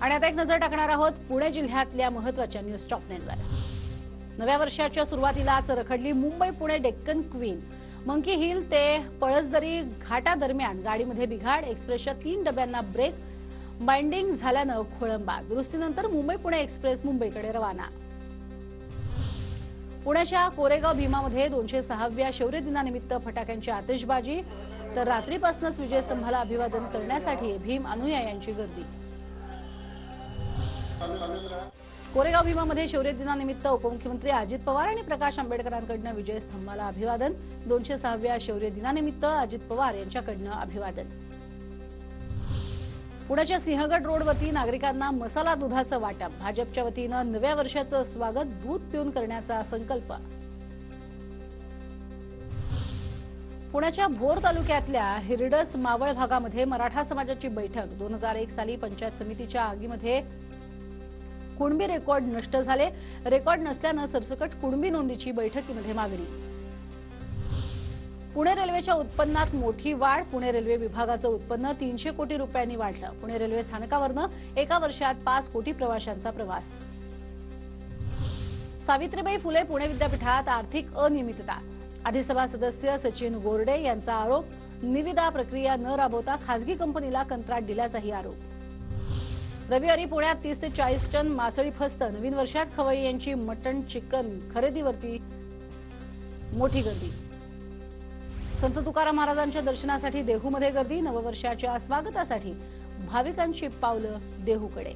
आणि आता एक नजर टाकणार आहोत पुणे जिल्ह्यातल्या महत्त्वाच्या न्यूज टॉप 9 वर। नव्या वर्षाच्या सुरुवातीलाच रखडली Mumbai Pune Deccan queen. Monkey hill ते पळसदरी घाटादरम्यान गाडीमध्ये बिघाड, एक्सप्रेसच्या 3 डब्यांना ब्रेक, बाइंडिंग झाल्यानं खोळंबा। दुरुस्तीनंतर मुंबई पुणे एक्सप्रेस मुंबईकडे रवाना। पुण्याच्या कोरेगाव भीमामध्ये 206व्या शौर्य दिनानिमित्त फटाक्यांची आतिषबाजी, तर रात्रीपासूनच विजयस्तंभाला अभिवादन करण्यासाठी भीम अनुयायांची गर्दी। कोरेगाव भीमामध्ये शौर्य दिनानिमित्त उपमुख्यमंत्री अजित पवार आणि प्रकाश आंबेडकरांकडून विजयस्तंभाला अभिवादन। 206व्या शौर्य दिनानिमित्त अजित पवार यांच्याकडून अभिवादन। पुण्याच्या सिंहगड रोडवरती नागरिकांना मसाला दुधाचं वाटप। भाजपच्या वतीनं नव्या वर्षाचं स्वागत दूध पिऊन करण्याचा संकल्प। पुण्याच्या भोर तालुक्यातल्या हिरडस मावळ भागामध्ये मराठा समाजाची बैठक। 2001 साली पंचायत समितीच्या आगीमध्ये कुणबी रेकॉर्ड नष्ट झाले। रेकॉर्ड नसल्यानं सरसकट कुणबी नोंदीची बैठकीमध्ये मागणी। पुणे रेल्वेच्या उत्पन्नात मोठी वाढ। पुणे रेल्वे विभागाचं उत्पन्न 300 कोटी रुपयांनी वाढलं। पुणे रेल्वे स्थानकावरनं एका वर्षात 5 कोटी प्रवाशांचा प्रवास। सावित्रीबाई फुले पुणे विद्यापीठात आर्थिक अनियमितता। अधिसभा सदस्य सचिन गोरडे यांचा आरोप। निविदा प्रक्रिया न राबवता खासगी कंपनीला कंत्राट दिल्याचाही आरोप। रविवारी पुण्यात 30 ते 40 टन मासळी फस्त। नवीन वर्षात खवय्ये यांची मटण चिकन खरेदीवरती मोठी गर्दी। संत तुकाराम महाराजांच्या दर्शनासाठी देहूमध्ये गर्दी। नववर्षाच्या स्वागतासाठी भाविकांची पावलं देहूकडे।